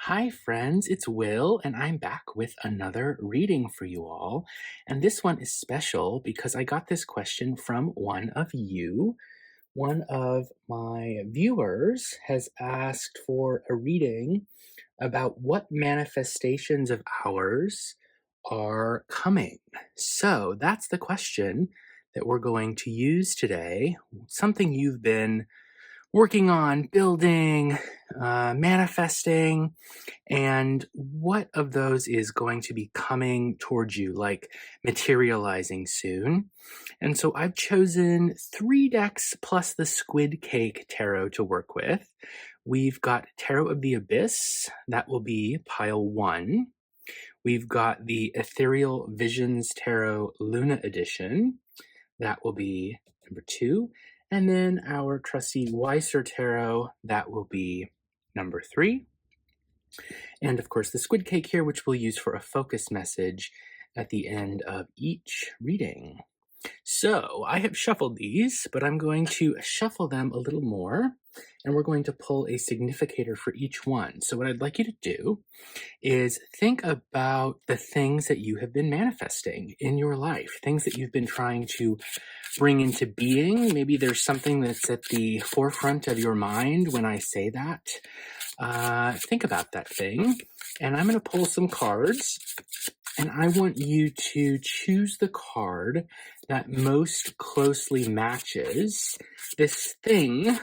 Hi, friends, it's Will, and I'm back with another reading for you all. And this one is special because I got this question from one of you. One of my viewers has asked for a reading about what manifestations of ours are coming. So that's the question that we're going to use today. Something you've been working on, building, manifesting, and what of those is going to be coming towards you, like materializing soon? And so I've chosen 3 decks plus the Squid Cake Tarot to work with. We've got Tarot of the Abyss, that will be pile 1. We've got the Ethereal Visions Tarot Luna Edition, that will be number 2. And then our trusty Weiser Tarot, that will be number 3. And of course, the squid cake here, which we'll use for a focus message at the end of each reading. So I have shuffled these, but I'm going to shuffle them a little more, and we're going to pull a significator for each one. So what I'd like you to do is think about the things that you have been manifesting in your life, things that you've been trying to bring into being. Maybe there's something that's at the forefront of your mind when I say that. Think about that thing, and I'm going to pull some cards, and I want you to choose the card that most closely matches this thing,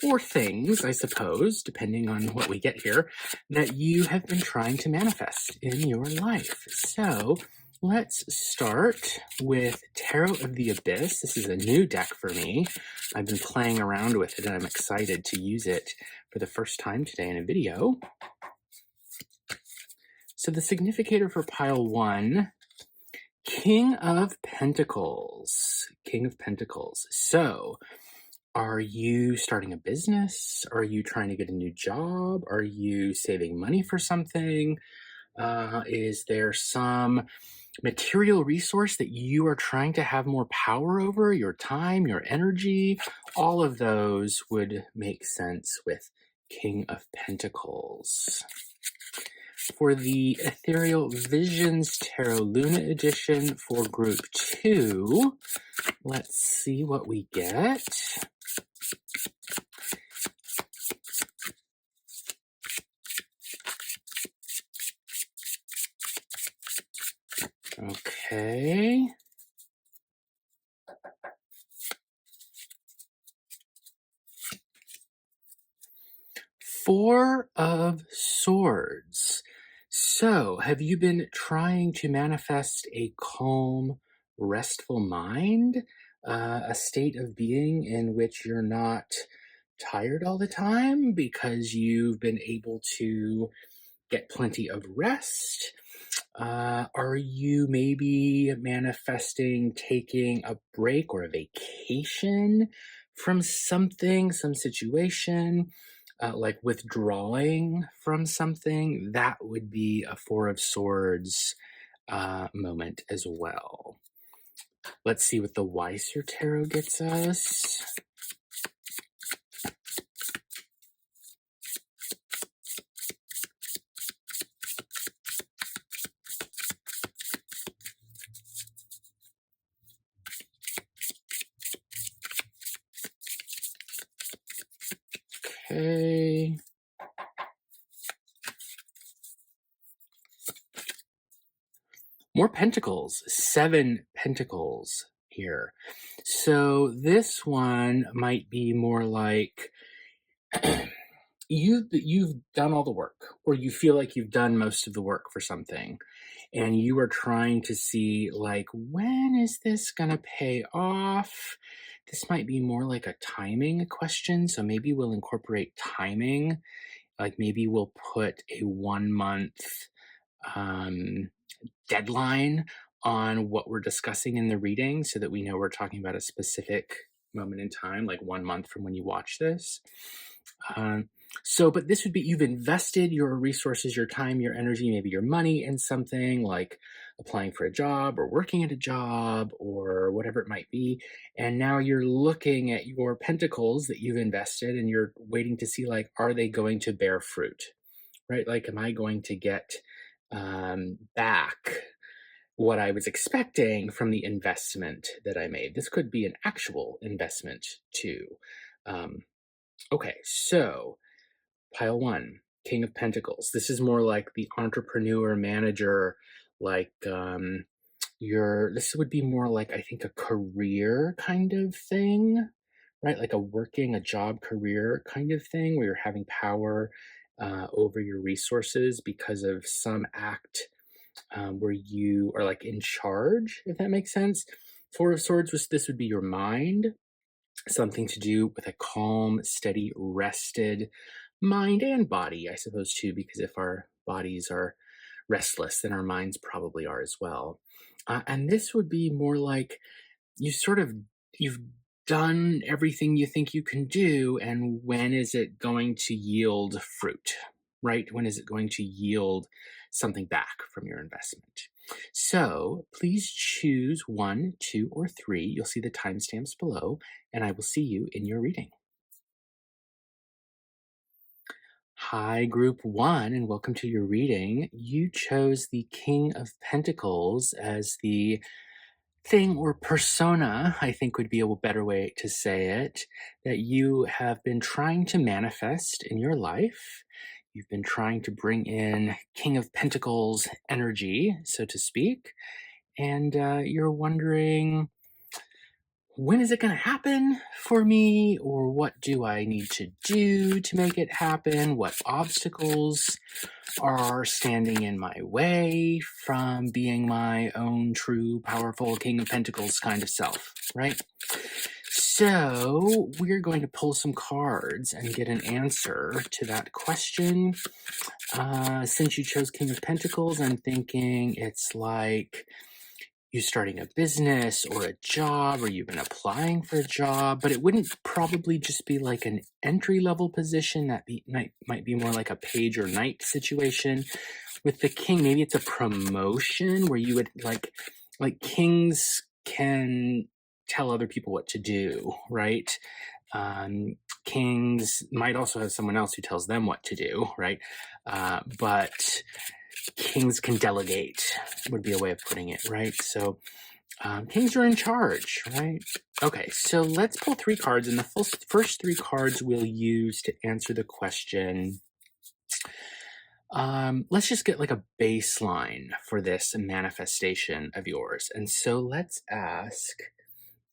or things, I suppose, depending on what we get here, that you have been trying to manifest in your life. So let's start with Tarot of the Abyss. This is a new deck for me. I've been playing around with it, and I'm excited to use it for the first time today in a video. So the significator for pile 1, King of Pentacles. King of Pentacles. So are you starting a business? Are you trying to get a new job? Are you saving money for something? Is there some material resource that you are trying to have more power over? Your time, your energy? All of those would make sense with King of Pentacles. For the Ethereal Visions Tarot Luna Edition for Group 2, let's see what we get. Okay. Four of Swords. So, have you been trying to manifest a calm, restful mind? A state of being in which you're not tired all the time because you've been able to get plenty of rest? Are you maybe manifesting taking a break or a vacation from something, some situation, like withdrawing from something? That would be a Four of Swords moment as well. Let's see what the Weiser Tarot gets us. Okay. More Pentacles, 7 Pentacles here. So this one might be more like you've done all the work, or you feel like you've done most of the work for something, and you are trying to see, like, when is this gonna pay off? This might be more like a timing question, so maybe we'll incorporate timing. Like maybe we'll put a 1-month deadline on what we're discussing in the reading so that we know we're talking about a specific moment in time, like 1 month from when you watch this. But this would be, you've invested your resources, your time, your energy, maybe your money in something like applying for a job or working at a job or whatever it might be. And now you're looking at your pentacles that you've invested and you're waiting to see, like, are they going to bear fruit? right? Like, am I going to get back what I was expecting from the investment that I made? This could be an actual investment too. Um, okay, so pile one, King of Pentacles. This is more like the entrepreneur manager, like this would be more like, I think, a career kind of thing, right? Like a job career kind of thing where you're having power over your resources because of some act where you are like in charge, if that makes sense. Four of Swords, this would be your mind, something to do with a calm, steady, rested mind and body, I suppose, too, because if our bodies are restless, then our minds probably are as well. And this would be more like you sort of you've done everything you think you can do, and when is it going to yield fruit, right? When is it going to yield something back from your investment? So please choose one, two, or three. You'll see the timestamps below, and I will see you in your reading. Hi, group one, and welcome to your reading. You chose the King of Pentacles as the thing or persona, I think would be a better way to say it, that you have been trying to manifest in your life. You've been trying to bring in King of Pentacles energy, so to speak, and you're wondering, when is it going to happen for me? Or what do I need to do to make it happen? What obstacles are standing in my way from being my own true, powerful King of Pentacles kind of self, right? So we're going to pull some cards and get an answer to that question. Since you chose King of Pentacles, I'm thinking it's like you starting a business or a job, or you've been applying for a job, but it wouldn't probably just be like an entry level position. Might be more like a page or knight situation. With the king, maybe it's a promotion where you would like kings can tell other people what to do, right? Kings might also have someone else who tells them what to do, right? But kings can delegate, would be a way of putting it, right? So kings are in charge, right? Okay, so let's pull three cards, and the first three cards we'll use to answer the question. Let's just get like a baseline for this manifestation of yours. And so let's ask,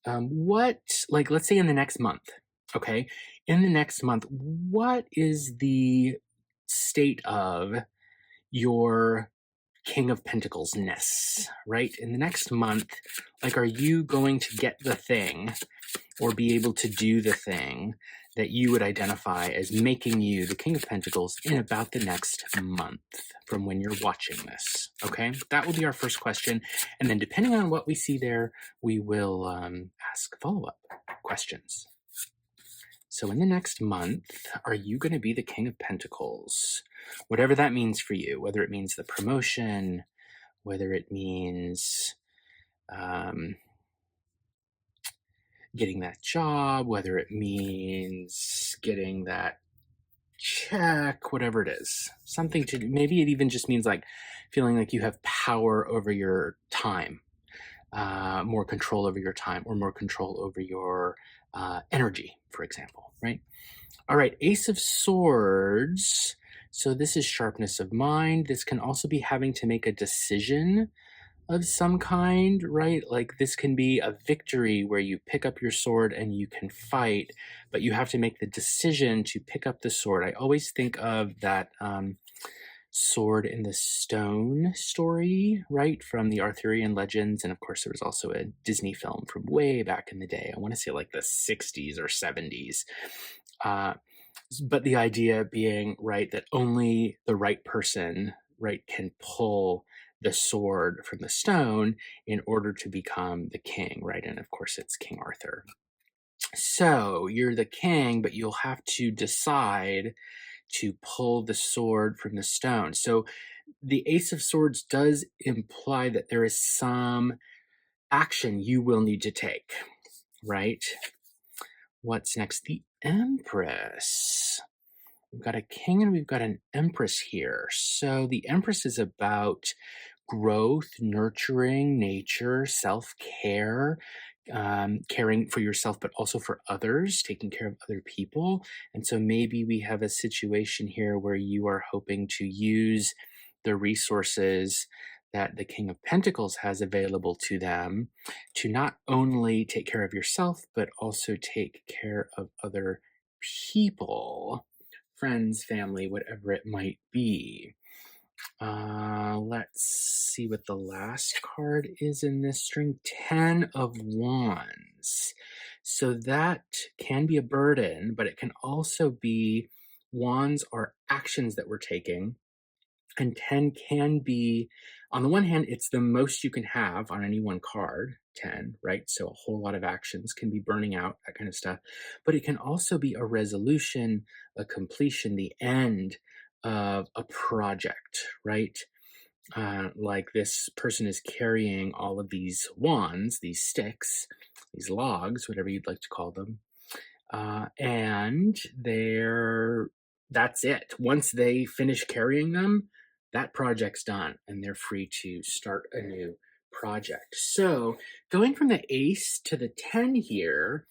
let's say in the next month, okay? In the next month, what is the state of your King of Pentacles ness, right? In the next month, like, are you going to get the thing or be able to do the thing that you would identify as making you the King of Pentacles in about the next month from when you're watching this? Okay, that will be our first question. And then depending on what we see there, we will ask follow-up questions. So in the next month, are you going to be the King of Pentacles? Whatever that means for you, whether it means the promotion, whether it means getting that job, whether it means getting that check, whatever it is. Something to do. Maybe it even just means like feeling like you have power over your time, more control over your time, or more control over your energy, for example, right? All right, Ace of Swords. So this is sharpness of mind. This can also be having to make a decision of some kind, right? Like this can be a victory where you pick up your sword and you can fight, but you have to make the decision to pick up the sword. I always think of that sword in the stone story, right? From the Arthurian legends. And of course, there was also a Disney film from way back in the day. I want to say like the 60s or 70s. But the idea being, right, that only the right person, right, can pull the sword from the stone in order to become the king, right? And of course, it's King Arthur. So you're the king, but you'll have to decide to pull the sword from the stone. So the Ace of Swords does imply that there is some action you will need to take, right? What's next? The Empress. We've got a king and we've got an empress here. So the empress is about growth, nurturing, nature, self care, caring for yourself, but also for others, taking care of other people. And so maybe we have a situation here where you are hoping to use the resources that the King of Pentacles has available to them to not only take care of yourself, but also take care of other people, friends, family, whatever it might be. Let's see what the last card is in this string. 10 of Wands. So that can be a burden, but it can also be wands are actions that we're taking. And 10 can be, on the one hand, it's the most you can have on any one card, 10, right? So a whole lot of actions can be burning out, that kind of stuff. But it can also be a resolution, a completion, the end of a project, right? Like this person is carrying all of these wands, these sticks, these logs, whatever you'd like to call them, and that's it. Once they finish carrying them, that project's done, and they're free to start a new project. So going from the ace to the 10 here,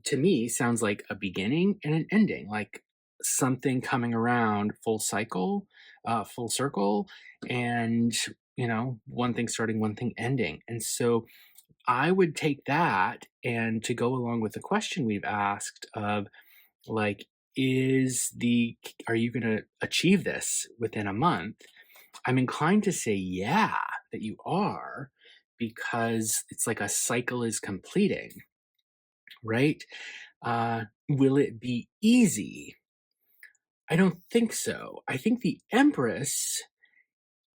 to me, sounds like a beginning and an ending, like something coming around full cycle, full circle, and one thing starting, one thing ending. And so I would take that, and to go along with the question we've asked of like, are you going to achieve this within a month? I'm inclined to say, yeah, that you are, because it's like a cycle is completing, right? Will it be easy? I don't think so. I think the Empress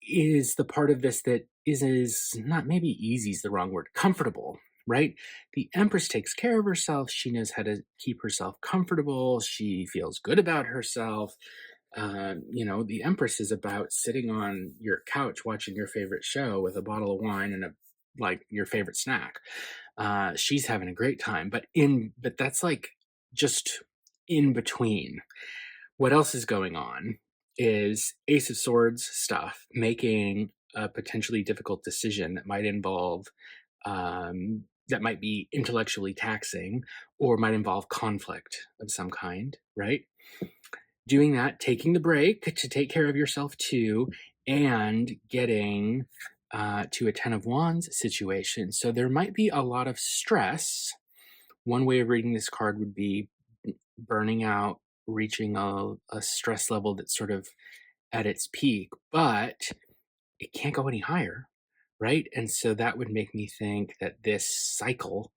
is the part of this that is not, maybe easy is the wrong word, comfortable, right? The Empress takes care of herself. She knows how to keep herself comfortable. She feels good about herself. The Empress is about sitting on your couch watching your favorite show with a bottle of wine and your favorite snack. She's having a great time, but that's like just in between. What else is going on is Ace of Swords stuff, making a potentially difficult decision that might involve, that might be intellectually taxing or might involve conflict of some kind, right? Doing that, taking the break to take care of yourself too, and getting to a 10 of Wands situation. So there might be a lot of stress. One way of reading this card would be burning out, reaching a stress level that's sort of at its peak, but it can't go any higher, right? And so that would make me think that this cycle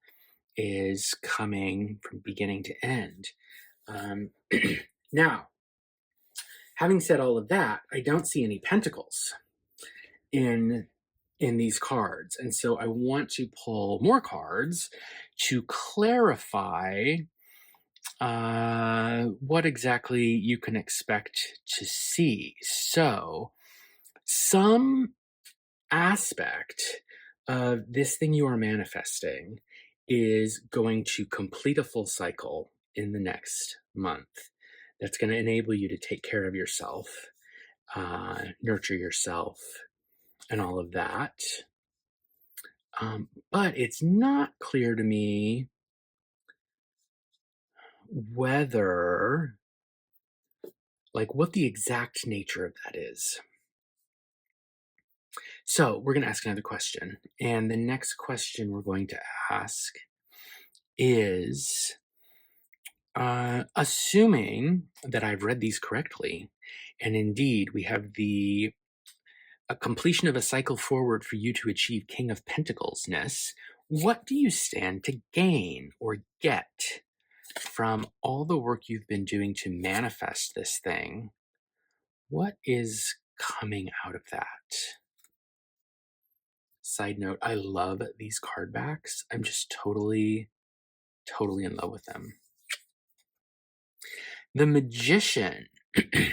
is coming from beginning to end. Now, having said all of that, I don't see any pentacles in these cards, and so I want to pull more cards to clarify what exactly you can expect to see. So, some aspect of this thing you are manifesting is going to complete a full cycle in the next month. That's going to enable you to take care of yourself, nurture yourself, and all of that. But it's not clear to me whether, what the exact nature of that is. So we're going to ask another question. And the next question we're going to ask is, assuming that I've read these correctly, and indeed we have a completion of a cycle forward for you to achieve King of Pentacles-ness, what do you stand to gain or get from all the work you've been doing to manifest this thing? What is coming out of that? Side note, I love these card backs. I'm just totally in love with them. The Magician.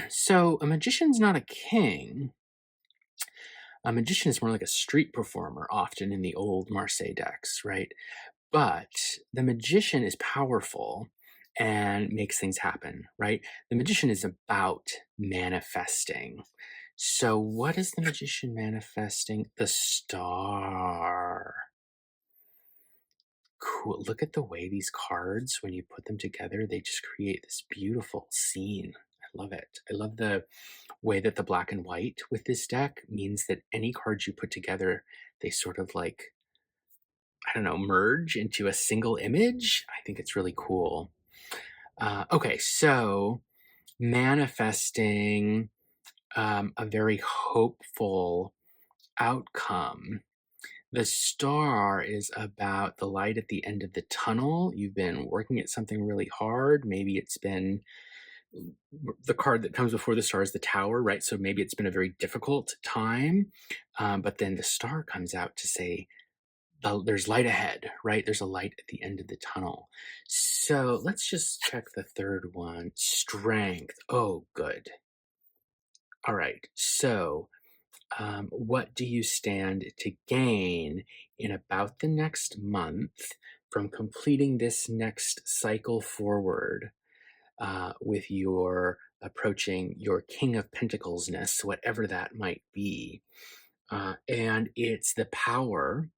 So a magician's not a king. A magician is more like a street performer, often in the old Marseille decks, right? But the Magician is powerful, and makes things happen, right? The magician is about manifesting. So, what is the magician manifesting? The star. Cool. Look at the way these cards, when you put them together, they just create this beautiful scene. I love it. I love the way that the black and white with this deck means that any cards you put together, they sort of like, I don't know, merge into a single image. I think it's really cool. Okay, so manifesting a very hopeful outcome. The star is about the light at the end of the tunnel. You've been working at something really hard. Maybe it's been the card that comes before the star is the tower, right? So maybe it's been a very difficult time. But then the star comes out to say, there's light ahead, right? There's a light at the end of the tunnel. So let's just check the third one. Strength. Oh, good. All right. So what do you stand to gain in about the next month from completing this next cycle forward with your approaching your King of Pentacles-ness, whatever that might be? And it's the power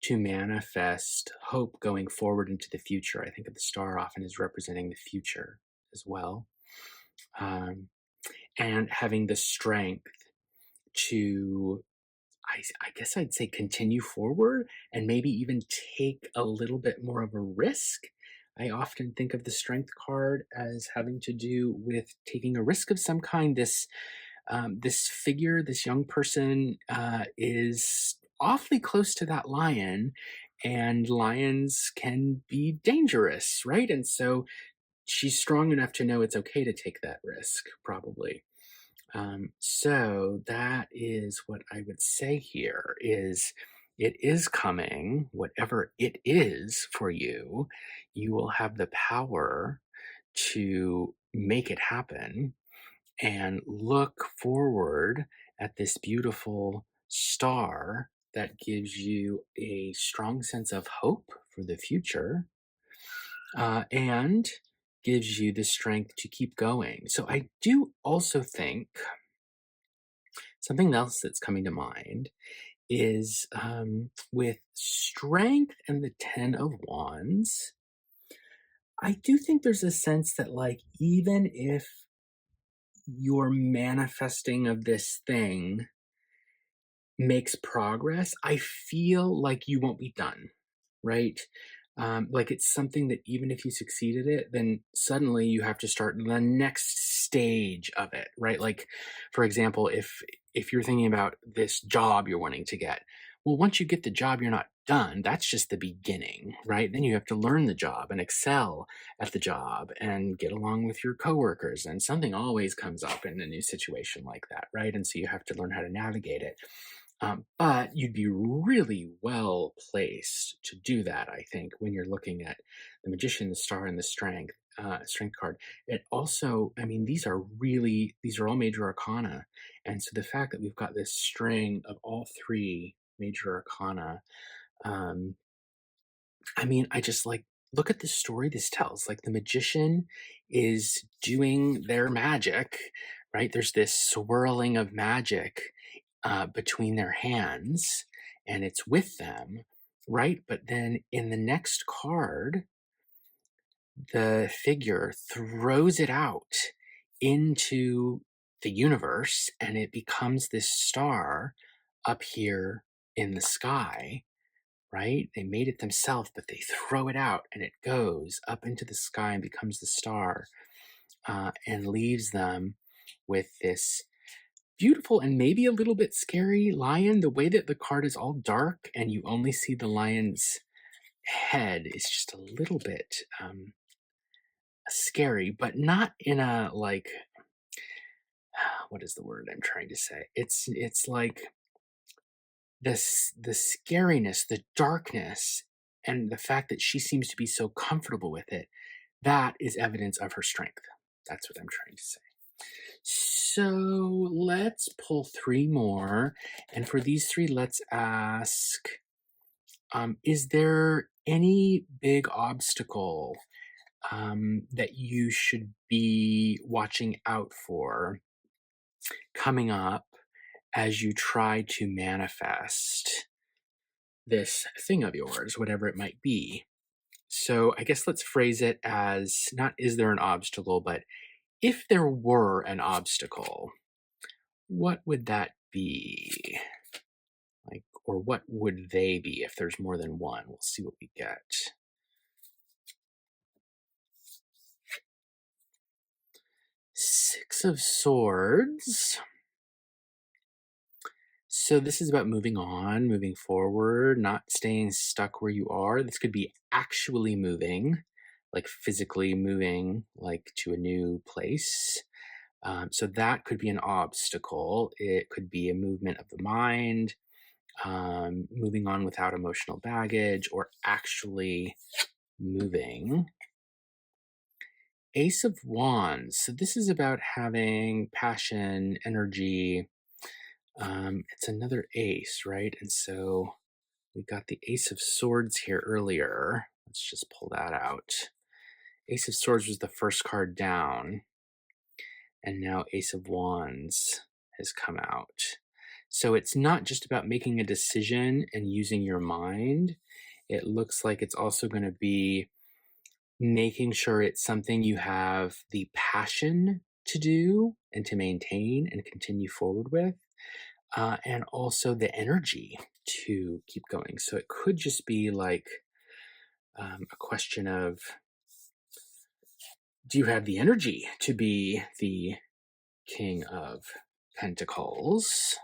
to manifest hope going forward into the future. I think of the star often as representing the future as well. And having the strength to, I guess I'd say, continue forward and maybe even take a little bit more of a risk. I often think of the strength card as having to do with taking a risk of some kind. This figure, this young person, is awfully close to that lion, and lions can be dangerous, right? And so she's strong enough to know it's okay to take that risk, probably. So that is what I would say here is it is coming, whatever it is for you, you will have the power to make it happen and look forward at this beautiful star that gives you a strong sense of hope for the future and gives you the strength to keep going. So I do also think something else that's coming to mind is with strength and the 10 of Wands. I do think there's a sense that, like, even if your manifesting of this thing makes progress, I feel like you won't be done, right? Like it's something that even if you succeed at it, then suddenly you have to start the next stage of it, right? Like, for example, if you're thinking about this job you're wanting to get, well, once you get the job, you're not done. That's just the beginning, right? Then you have to learn the job and excel at the job and get along with your coworkers. And something always comes up in a new situation like that, right? And so you have to learn how to navigate it. But you'd be really well placed to do that, I think, when you're looking at the Magician, the Star, and the Strength card. It also, I mean, these are all major arcana. And so the fact that we've got this string of all three major arcana, I mean, I just like, look at the story this tells. Like the Magician is doing their magic, right? There's this swirling of magic between their hands and it's with them, right? But then in the next card, the figure throws it out into the universe and it becomes this star up here in the sky, right? They made it themselves, but they throw it out and it goes up into the sky and becomes the star and leaves them with this beautiful and maybe a little bit scary lion. The way that the card is all dark and you only see the lion's head is just a little bit scary, but not in a like, what is the word I'm trying to say? It's like this, the scariness, the darkness, and the fact that she seems to be so comfortable with it, that is evidence of her strength. That's what I'm trying to say. So let's pull three more. And for these three, let's ask, is there any big obstacle that you should be watching out for coming up as you try to manifest this thing of yours, whatever it might be. So I guess let's phrase it as not is there an obstacle, but if there were an obstacle, what would that be? Like, or what would they be if there's more than one? We'll see what we get. Six of Swords. So this is about moving on, moving forward, not staying stuck where you are. This could be actually moving, like physically moving, like to a new place. So that could be an obstacle. It could be a movement of the mind, moving on without emotional baggage, or actually moving. Ace of Wands. So this is about having passion, energy. It's another ace, right? And so we got the Ace of Swords here earlier. Let's just pull that out. Ace of Swords was the first card down, and now Ace of Wands has come out. So it's not just about making a decision and using your mind. It looks like it's also going to be making sure it's something you have the passion to do and to maintain and continue forward with, and also the energy to keep going. So it could just be like a question of, do you have the energy to be the King of Pentacles?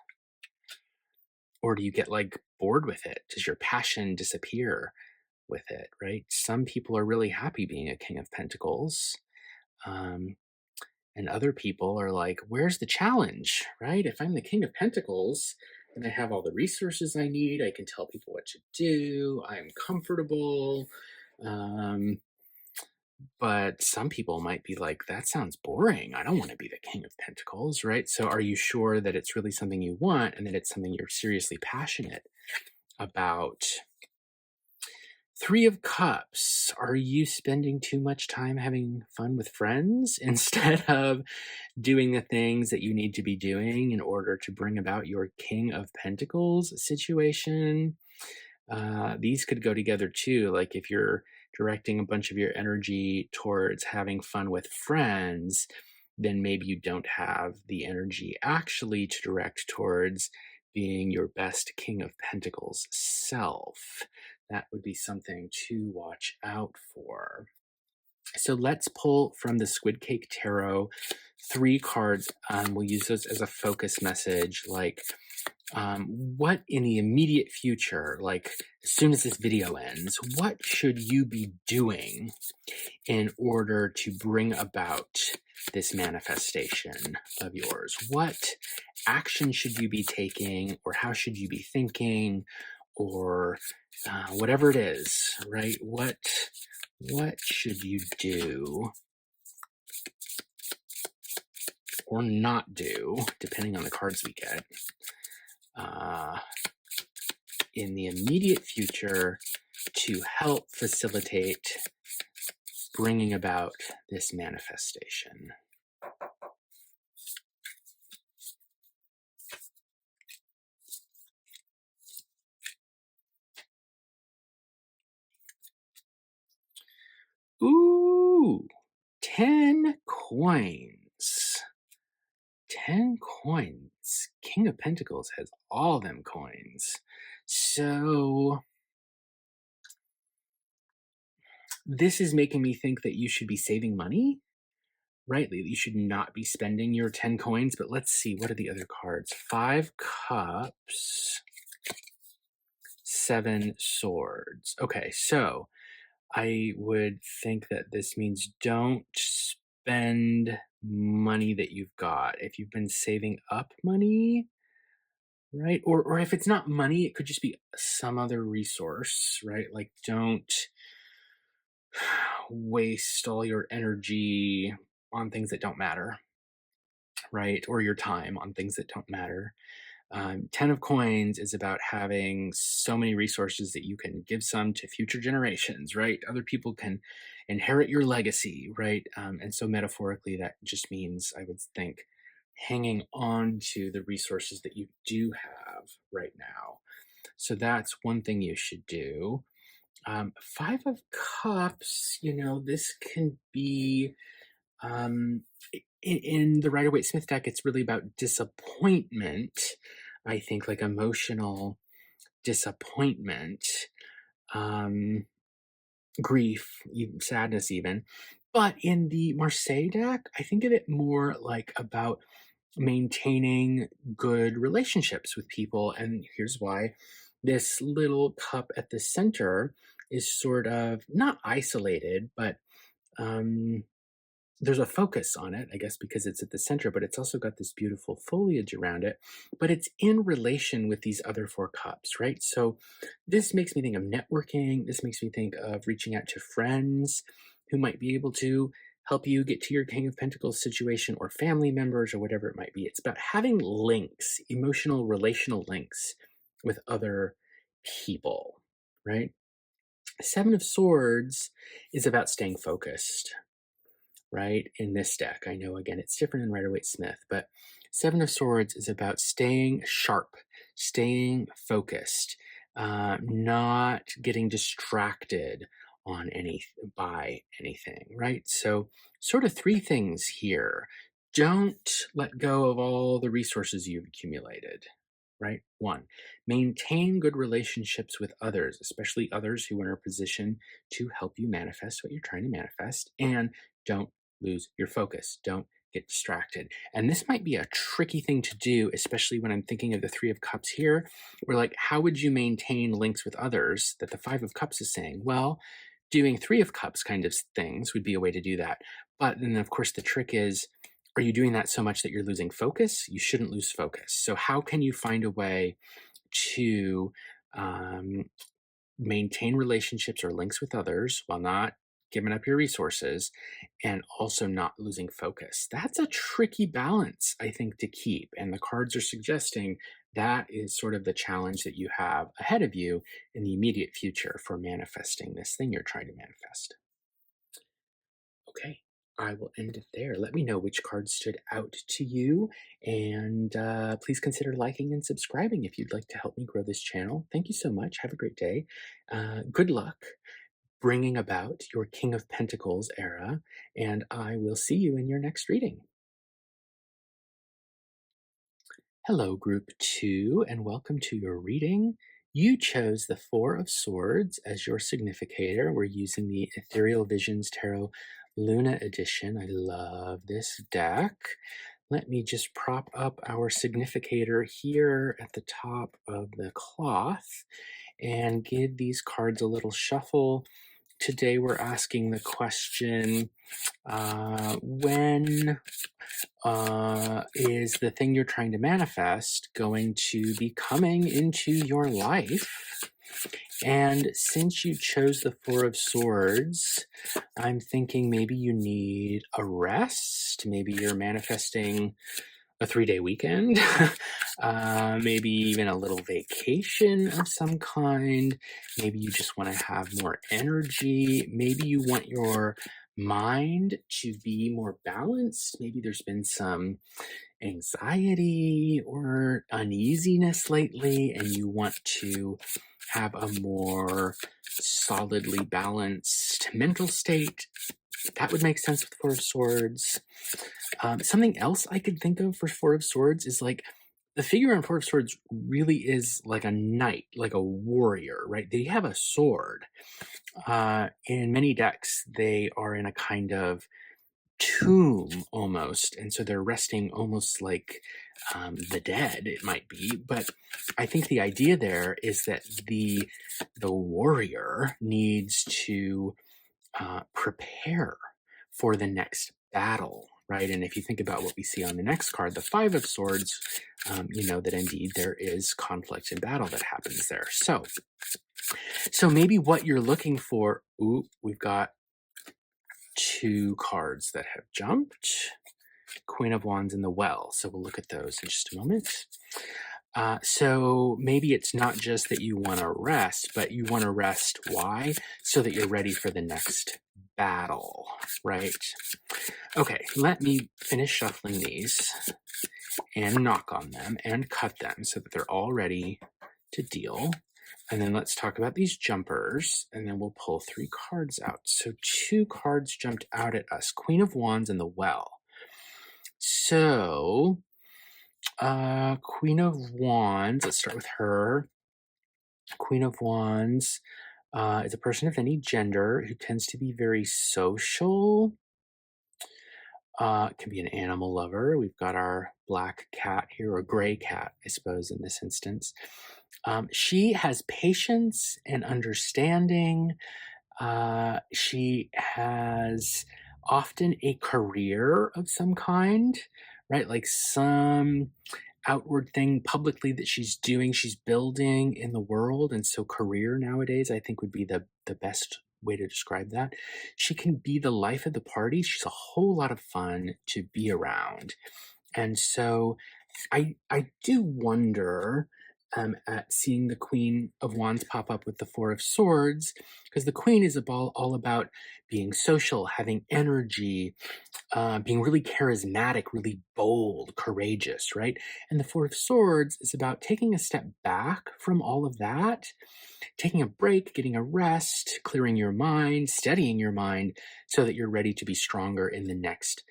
Or do you get like bored with it? Does your passion disappear with it, right? Some people are really happy being a King of Pentacles. And other people are like, where's the challenge, right? If I'm the King of Pentacles, then I have all the resources I need. I can tell people what to do. I'm comfortable. But some people might be like, that sounds boring. I don't want to be the King of Pentacles, right? So are you sure that it's really something you want and that it's something you're seriously passionate about? Three of Cups. Are you spending too much time having fun with friends instead of doing the things that you need to be doing in order to bring about your King of Pentacles situation? These could go together too. Like if you're directing a bunch of your energy towards having fun with friends, then maybe you don't have the energy actually to direct towards being your best King of Pentacles self. That would be something to watch out for. So let's pull from the Squid Cake Tarot 3 cards. We'll use those as a focus message, like what in the immediate future, like as soon as this video ends, what should you be doing in order to bring about this manifestation of yours? What action should you be taking, or how should you be thinking, or whatever it is, right? What should you do or not do, depending on the cards we get, in the immediate future to help facilitate bringing about this manifestation? Ooh, 10 coins. 10 coins. King of Pentacles has all them coins. So this is making me think that you should be saving money, right? You should not be spending your 10 coins, but let's see. What are the other cards? 5 Cups, 7 Swords. Okay, so I would think that this means don't spend money that you've got. If you've been saving up money, right? Or if it's not money, it could just be some other resource, right? Like don't waste all your energy on things that don't matter, right? Or your time on things that don't matter. Ten of Coins is about having so many resources that you can give some to future generations, right? Other people can inherit your legacy, right? And so metaphorically, that just means, I would think, hanging on to the resources that you do have right now. So that's one thing you should do. Five of Cups, this can be um, in the Rider-Waite-Smith deck. It's really about disappointment. I think like emotional disappointment, um, grief, even sadness, even. But in the Marseille deck, I think of it more like about maintaining good relationships with people. And here's why: this little cup at the center is sort of not isolated, but um, there's a focus on it, I guess, because it's at the center, but it's also got this beautiful foliage around it. But it's in relation with these other four cups, right? So this makes me think of networking. This makes me think of reaching out to friends who might be able to help you get to your King of Pentacles situation, or family members, or whatever it might be. It's about having links, emotional, relational links with other people, right? Seven of Swords is about staying focused, right? In this deck, I know, again, it's different in Rider-Waite-Smith, but Seven of Swords is about staying sharp, staying focused, not getting distracted on by anything, right? So sort of three things here. Don't let go of all the resources you've accumulated, right? One, maintain good relationships with others, especially others who are in a position to help you manifest what you're trying to manifest. And don't lose your focus. Don't get distracted. And this might be a tricky thing to do, especially when I'm thinking of the Three of Cups here. Where, like, how would you maintain links with others that the Five of Cups is saying? Well, doing Three of Cups kind of things would be a way to do that. But then, of course, the trick is, are you doing that so much that you're losing focus? You shouldn't lose focus. So how can you find a way to maintain relationships or links with others while not giving up your resources and also not losing focus? That's a tricky balance, I think, to keep. And the cards are suggesting that is sort of the challenge that you have ahead of you in the immediate future for manifesting this thing you're trying to manifest. Okay, I will end it there. Let me know which cards stood out to you, and please consider liking and subscribing if you'd like to help me grow this channel. Thank you so much. Have a great day. Good luck bringing about your King of Pentacles era, and I will see you in your next reading. Hello, Group 2, and welcome to your reading. You chose the Four of Swords as your significator. We're using the Ethereal Visions Tarot Luna Edition. I love this deck. Let me just prop up our significator here at the top of the cloth and give these cards a little shuffle. Today we're asking the question, when is the thing you're trying to manifest going to be coming into your life? And since you chose the Four of Swords, I'm thinking maybe you need a rest. Maybe you're manifesting a 3-day weekend, maybe even a little vacation of some kind. Maybe you just want to have more energy. Maybe you want your mind to be more balanced. Maybe there's been some anxiety or uneasiness lately, and you want to have a more solidly balanced mental state. That would make sense with Four of Swords. Something else I could think of for Four of Swords is, like, the figure on Four of Swords really is like a knight, like a warrior, right? They have a sword. In many decks, they are in a kind of tomb almost, and so they're resting almost like the dead, it might be. But I think the idea there is that the warrior needs to prepare for the next battle, right? And if you think about what we see on the next card, the Five of Swords, you know that indeed there is conflict and battle that happens there. So maybe what you're looking for, we've got two cards that have jumped. Queen of Wands and the Well. So we'll look at those in just a moment. So maybe it's not just that you want to rest, but you want to rest. Why? So that you're ready for the next battle, right? Okay, let me finish shuffling these and knock on them and cut them so that they're all ready to deal. And then let's talk about these jumpers, and then we'll pull 3 cards out. So 2 cards jumped out at us, Queen of Wands and the Well. So, Queen of Wands, let's start with her. Queen of Wands is a person of any gender who tends to be very social. Can be an animal lover. We've got our black cat here, or gray cat, I suppose, in this instance. She has patience and understanding. She has often a career of some kind, right? Like some outward thing publicly that she's doing, she's building in the world. And so career nowadays, I think would be the best way to describe that. She can be the life of the party. She's a whole lot of fun to be around. And so I do wonder at seeing the Queen of Wands pop up with the Four of Swords, because the Queen is all about being social, having energy, being really charismatic, really bold, courageous, right? And the Four of Swords is about taking a step back from all of that, taking a break, getting a rest, clearing your mind, steadying your mind so that you're ready to be stronger in the next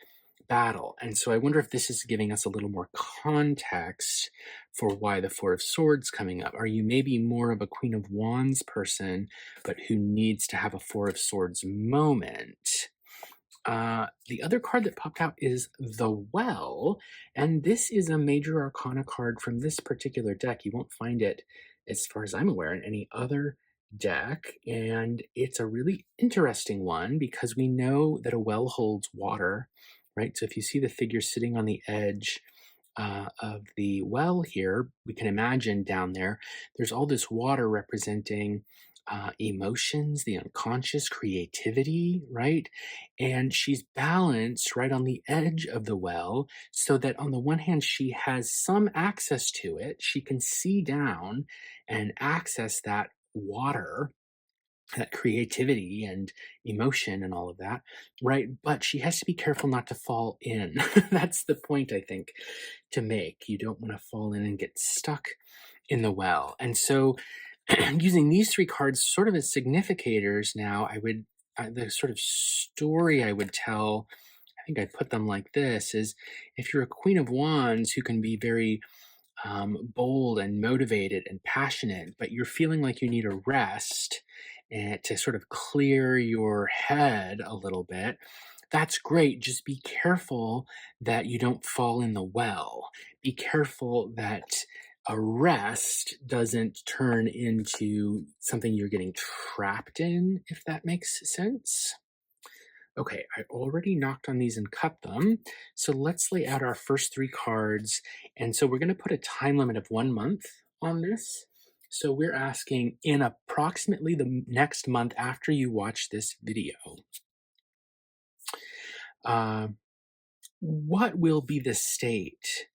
battle. And so I wonder if this is giving us a little more context for why the Four of Swords coming up. Are you maybe more of a Queen of Wands person, but who needs to have a Four of Swords moment? The other card that popped out is the Well, and this is a major arcana card from this particular deck. You won't find it, as far as I'm aware, in any other deck, and it's a really interesting one because we know that a well holds water, right? So if you see the figure sitting on the edge of the well here, we can imagine down there, there's all this water representing emotions, the unconscious, creativity, right? And she's balanced right on the edge of the well so that on the one hand, she has some access to it. She can see down and access that water, that creativity and emotion and all of that, right? But she has to be careful not to fall in. That's the point, I think, to make. You don't want to fall in and get stuck in the well. And so, using these 3 cards sort of as significators now, the sort of story I would tell, I think I put them like this, is if you're a Queen of Wands who can be very bold and motivated and passionate, but you're feeling like you need a rest and to sort of clear your head a little bit, that's great. Just be careful that you don't fall in the well. Be careful that a rest doesn't turn into something you're getting trapped in, if that makes sense. Okay, I already knocked on these and cut them. So let's lay out our first 3 cards. And so we're going to put a time limit of 1 month on this. So we're asking in approximately the next month after you watch this video, uh, what will be the state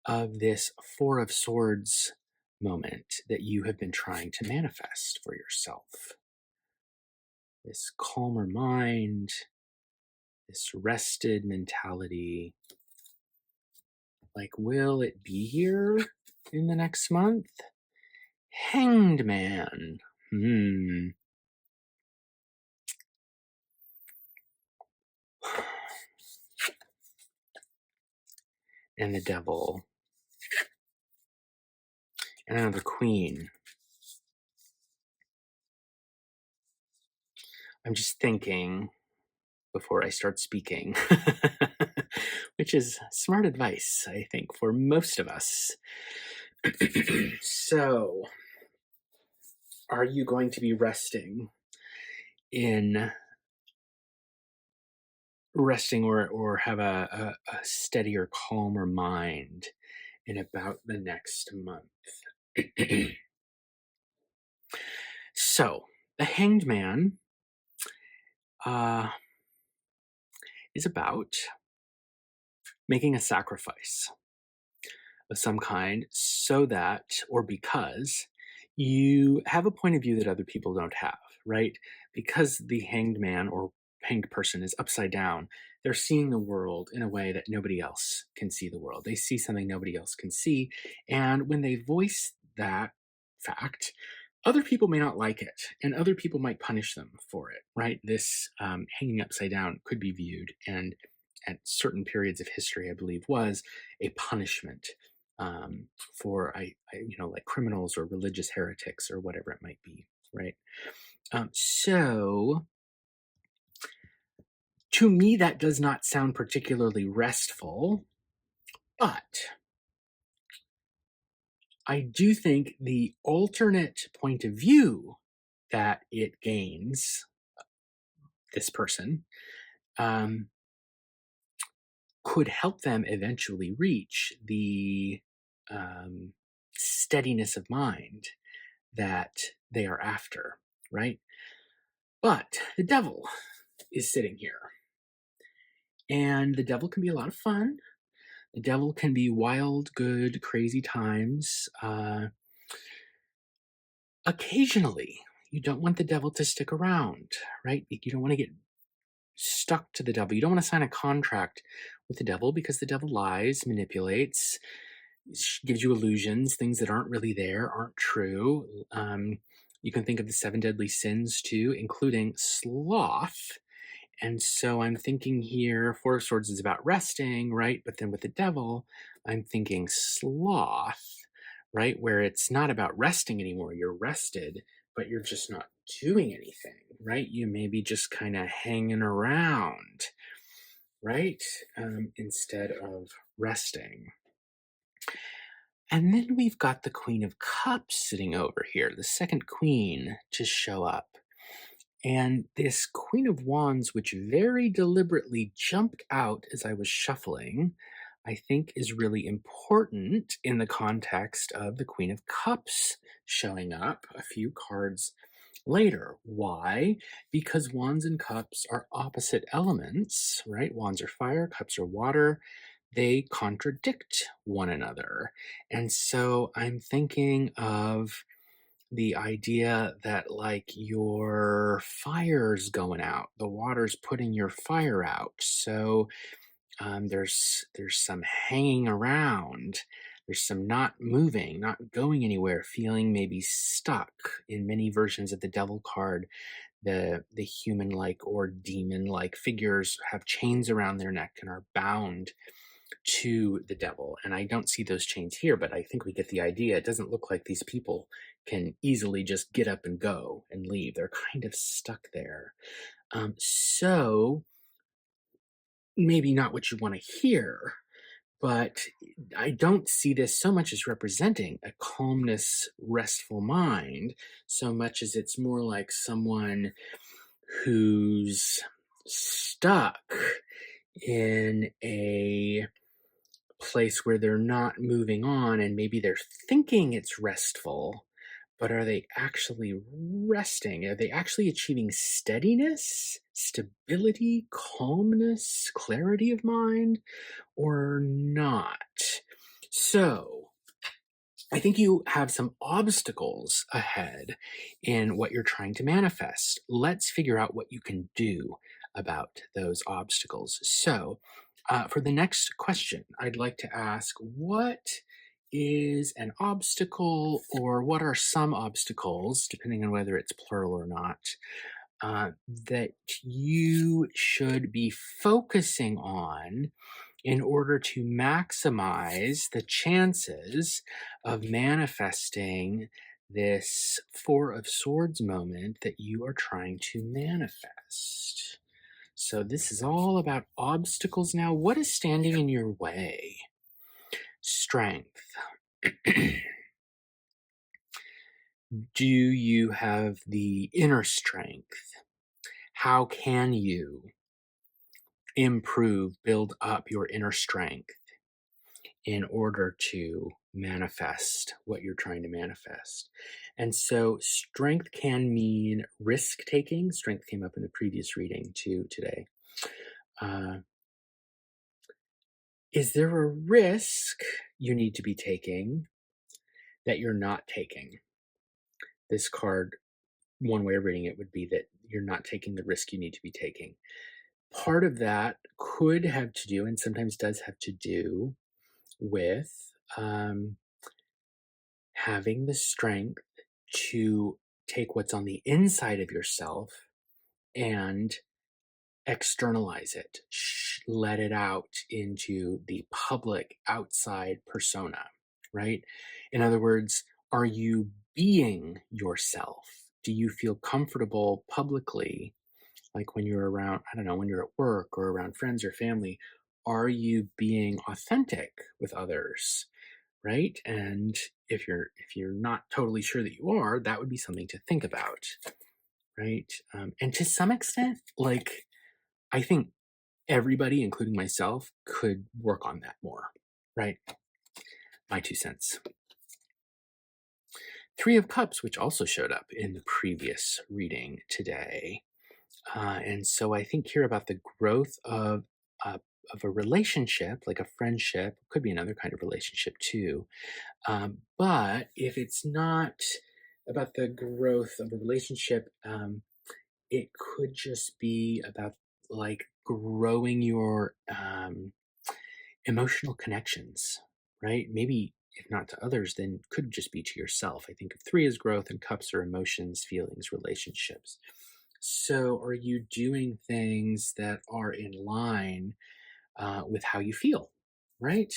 of this Four of Swords moment that you have been trying to manifest for yourself? This calmer mind, this rested mentality. Like, will it be here in the next month? Hanged Man. And the Devil. And now the Queen. I'm just thinking before I start speaking, which is smart advice, I think, for most of us. So, are you going to be resting or have a steadier, calmer mind in about the next month? So, the Hanged Man is about making a sacrifice. of some kind so that, or because, you have a point of view that other people don't have, right? Because the hanged man or hanged person is upside down, they're seeing the world in a way that nobody else can see the world. They see something nobody else can see. And when they voice that fact, other people may not like it, and other people might punish them for it, right? This hanging upside down could be viewed, and at certain periods of history, I believe, was a punishment for like criminals or religious heretics or whatever it might be, right? So to me, that does not sound particularly restful, but I do think the alternate point of view that it gains, this person, um, could help them eventually reach the steadiness of mind that they are after, right? But the devil is sitting here, and the devil can be a lot of fun. The devil can be wild, good, crazy times. Occasionally, you don't want the devil to stick around, right? You don't want to get stuck to the devil. You don't want to sign a contract with the devil because the devil lies, manipulates, gives you illusions, things that aren't really there, aren't true. You can think of the seven deadly sins too, including sloth. And so I'm thinking here, Four of Swords is about resting, right? But then with the devil, I'm thinking sloth, right? Where it's not about resting anymore. You're rested, but you're just not doing anything, right? You may be just kind of hanging around, right? Instead of resting. And then we've got the Queen of Cups sitting over here, the second queen to show up. And this Queen of Wands, which very deliberately jumped out as I was shuffling, I think is really important in the context of the Queen of Cups showing up a few cards later. Why? Because Wands and Cups are opposite elements, right? Wands are fire, Cups are water. They contradict one another. And so I'm thinking of the idea that like your fire's going out, the water's putting your fire out. So there's some hanging around, there's some not moving, not going anywhere, feeling maybe stuck. In many versions of the devil card, the human like or demon like figures have chains around their neck and are bound to the devil. And I don't see those chains here, but I think we get the idea. It doesn't look like these people can easily just get up and go and leave. They're kind of stuck there. So maybe not what you want to hear, but I don't see this so much as representing a calmness, restful mind, so much as it's more like someone who's stuck in a place where they're not moving on, and maybe they're thinking it's restful, but are they actually resting? Are they actually achieving steadiness, stability, calmness, clarity of mind, or not? So I think you have some obstacles ahead in what you're trying to manifest. Let's figure out what you can do about those obstacles. So, for the next question, I'd like to ask, what is an obstacle, or what are some obstacles, depending on whether it's plural or not, that you should be focusing on in order to maximize the chances of manifesting this Four of Swords moment that you are trying to manifest? So, this is all about obstacles now. What is standing in your way? Strength. Do you have the inner strength? How can you improve, build up your inner strength in order to manifest what you're trying to manifest? And so strength can mean risk taking. Strength came up in the previous reading too today. Is there a risk you need to be taking that you're not taking. This card, one way of reading it would be that you're not taking the risk you need to be taking. Part of that could have to do, and sometimes does have to do, with having the strength to take what's on the inside of yourself and externalize it, let it out into the public outside persona, right? In other words, are you being yourself? Do you feel comfortable publicly, like when you're around, I don't know, when you're at work or around friends or family? Are you being authentic with others, right? And if you're not totally sure that you are, that would be something to think about, right? And to some extent, like, I think everybody, including myself, could work on that more, right? My 2 cents. Three of Cups, which also showed up in the previous reading today. And so I think here about the growth of a relationship, like a friendship, could be another kind of relationship too. But if it's not about the growth of a relationship, it could just be about like growing your emotional connections, right? Maybe if not to others, then could just be to yourself. I think of three as growth and cups are emotions, feelings, relationships. So are you doing things that are in line with how you feel, right?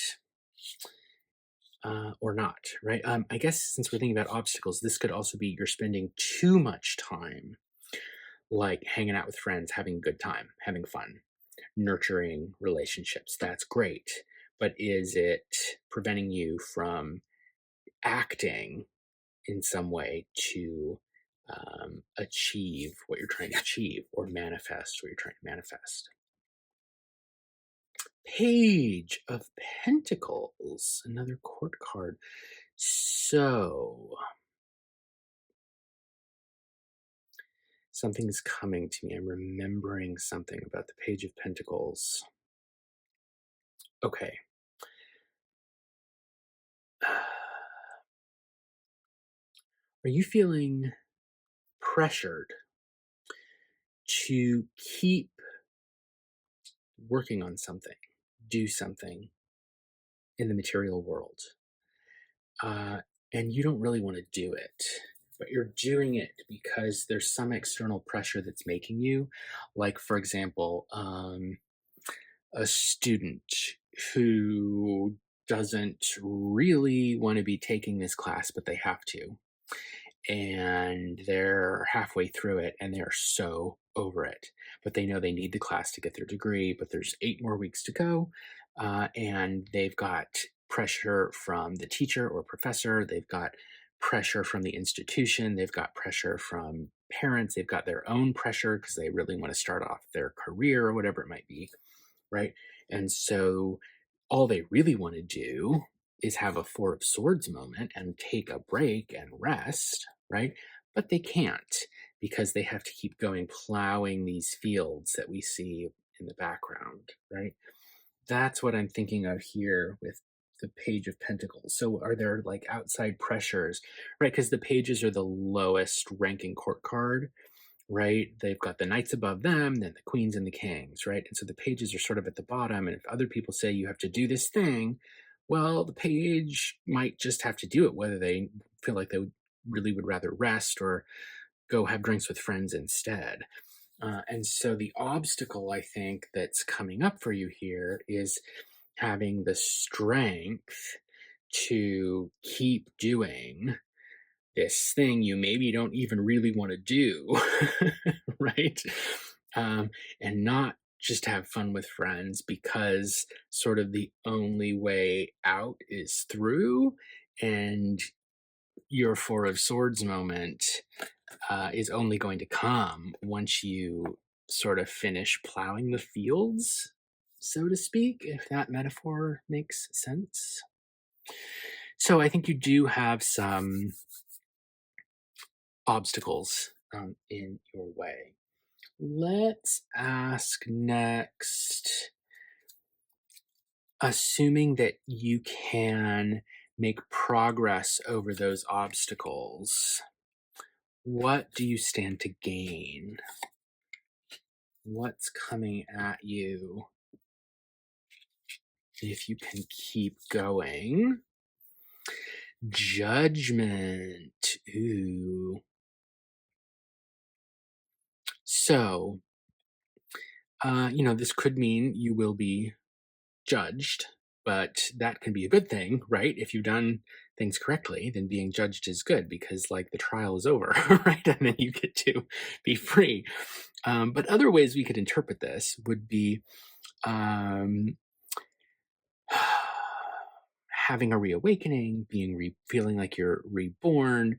Or not, right? I guess since we're thinking about obstacles, this could also be you're spending too much time like hanging out with friends, having a good time, having fun, nurturing relationships. That's great. But is it preventing you from acting in some way to achieve what you're trying to achieve or manifest what you're trying to manifest? Page of Pentacles, another court card. So, something's coming to me. I'm remembering something about the Page of Pentacles. Okay. Are you feeling pressured to keep working on something, do something in the material world? And you don't really want to do it, but you're doing it because there's some external pressure that's making you. Like, for example, a student who doesn't really want to be taking this class, but they have to. And they're halfway through it and they're so over it. But they know they need the class to get their degree, but there's 8 more weeks to go. And they've got pressure from the teacher or professor. They've got pressure from the institution. They've got pressure from parents. They've got their own pressure because they really want to start off their career or whatever it might be, right? And so all they really want to do is have a Four of Swords moment and take a break and rest, right? But they can't because they have to keep going plowing these fields that we see in the background, right? That's what I'm thinking of here with the Page of Pentacles. So are there like outside pressures, right? Because the pages are the lowest ranking court card, right? They've got the knights above them, then the queens and the kings, right? And so the pages are sort of at the bottom. And if other people say you have to do this thing, well, the page might just have to do it, whether they feel like they really would rather rest or go have drinks with friends instead. And so the obstacle, I think, that's coming up for you here is having the strength to keep doing this thing you maybe don't even really want to do, right? And not just have fun with friends because sort of the only way out is through. And your Four of Swords moment is only going to come once you sort of finish plowing the fields, so to speak, if that metaphor makes sense. So I think you do have some obstacles in your way. Let's ask next assuming that you can make progress over those obstacles, what do you stand to gain? What's coming at you if you can keep going? Judgment. Ooh. So, this could mean you will be judged, but that can be a good thing, right? If you've done things correctly, then being judged is good because, like, the trial is over, right? And then you get to be free. But other ways we could interpret this would be um, having a reawakening, feeling like you're reborn,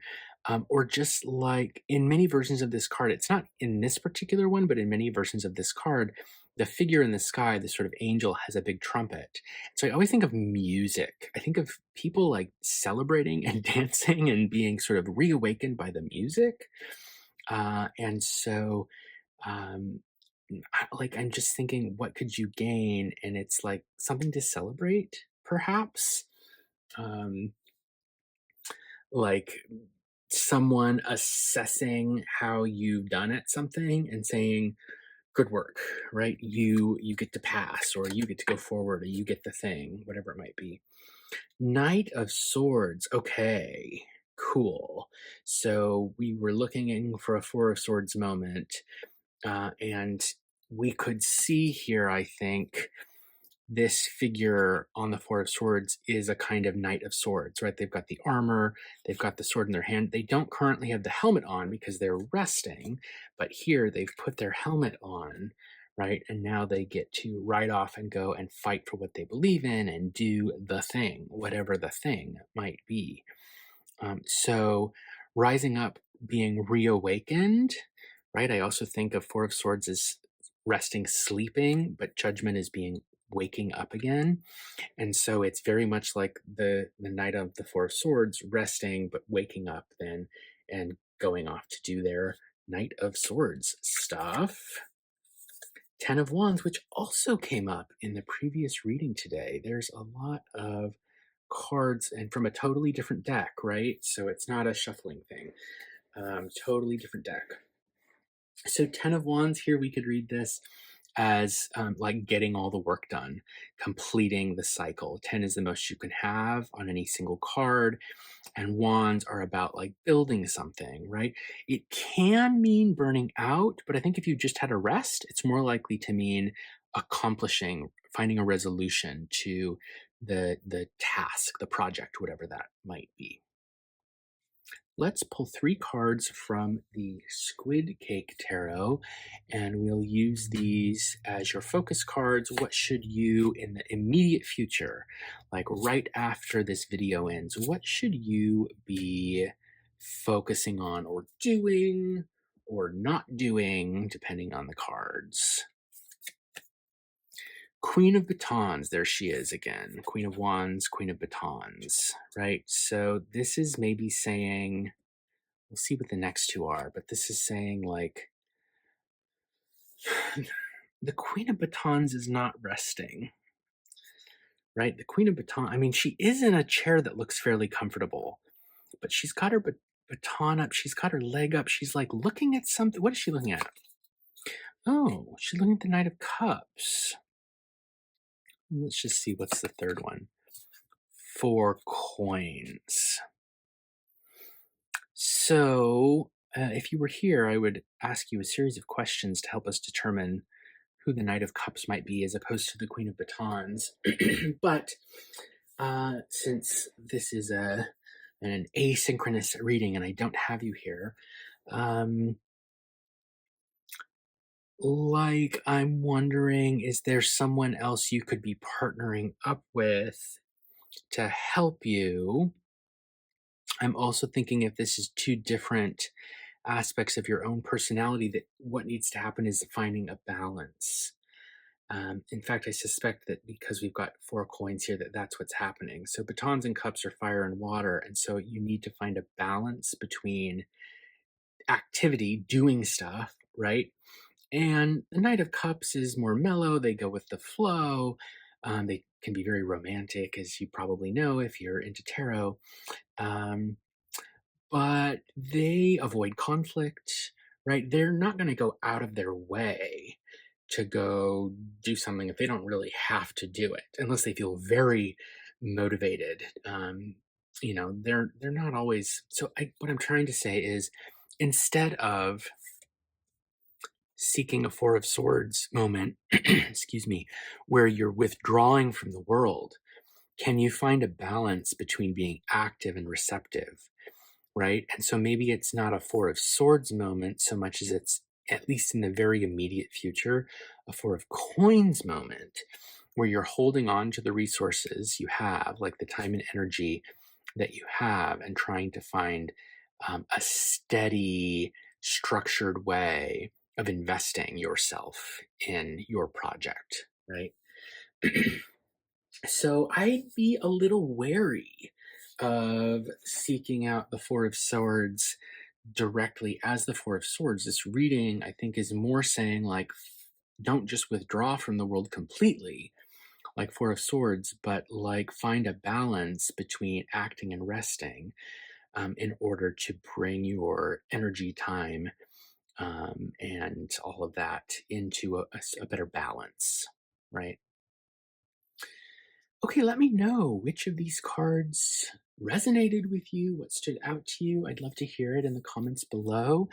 or just like in many versions of this card, it's not in this particular one, but in many versions of this card, the figure in the sky, the sort of angel, has a big trumpet. So I always think of music. I think of people like celebrating and dancing and being sort of reawakened by the music. And so um, I'm just thinking, what could you gain? And it's like something to celebrate, perhaps. Um, like someone assessing how you've done at something and saying, "Good work," right? You get to pass, or you get to go forward, or you get the thing, whatever it might be. Knight of Swords. Okay, cool. So we were looking for a Four of Swords moment, and we could see here, I think, this figure on the Four of Swords is a kind of Knight of Swords, right? They've got the armor, they've got the sword in their hand. They don't currently have the helmet on because they're resting, but here they've put their helmet on, right? And now they get to ride off and go and fight for what they believe in and do the thing, whatever the thing might be. So rising up, being reawakened, right? I also think of Four of Swords as resting, sleeping, but Judgment is being waking up again. And so it's very much like the Knight of the Four of Swords resting, but waking up then and going off to do their Knight of Swords stuff. Ten of Wands, which also came up in the previous reading today. There's a lot of cards and from a totally different deck, right? So it's not a shuffling thing. Totally different deck. So Ten of Wands, here we could read this as like getting all the work done, completing the cycle. 10 is the most you can have on any single card, and wands are about like building something, right? It can mean burning out, but I think if you just had a rest, it's more likely to mean accomplishing, finding a resolution to the task, the project, whatever that might be. Let's pull 3 cards from the Squid Cake Tarot, and we'll use these as your focus cards. What should you, in the immediate future, like right after this video ends, what should you be focusing on or doing or not doing, depending on the cards? Queen of Batons, there she is again. Queen of Wands, Queen of Batons, right? So this is maybe saying, we'll see what the next 2 are, but this is saying like the Queen of Batons is not resting, right? The Queen of Baton, I mean, she is in a chair that looks fairly comfortable, but she's got her baton up, she's got her leg up, she's like looking at something. What is she looking at? Oh, she's looking at the Knight of Cups. Let's just see what's the third one. 4 coins. So, if you were here, I would ask you a series of questions to help us determine who the Knight of Cups might be as opposed to the Queen of Batons. But since this is an asynchronous reading and I don't have you here, I'm wondering, is there someone else you could be partnering up with to help you? I'm also thinking if this is 2 different aspects of your own personality, that what needs to happen is finding a balance. In fact, I suspect that because we've got 4 coins here, that's what's happening. So batons and cups are fire and water, and so you need to find a balance between activity, doing stuff, right? And the Knight of Cups is more mellow. They go with the flow. They can be very romantic, as you probably know if you're into tarot. Um, but they avoid conflict, right? They're not going to go out of their way to go do something if they don't really have to do it, unless they feel very motivated. They're not always. So what I'm trying to say is, instead of seeking a Four of Swords moment, excuse me, where you're withdrawing from the world, can you find a balance between being active and receptive? Right? And so maybe it's not a Four of Swords moment so much as it's, at least in the very immediate future, a Four of Coins moment where you're holding on to the resources you have, like the time and energy that you have, and trying to find a steady, structured way of investing yourself in your project, right? So I'd be a little wary of seeking out the Four of Swords directly as the Four of Swords. This reading, I think, is more saying, like, don't just withdraw from the world completely, like Four of Swords, but like find a balance between acting and resting in order to bring your energy, time, and all of that into a better balance, right? Okay, let me know which of these cards resonated with you, what stood out to you. I'd love to hear it in the comments below.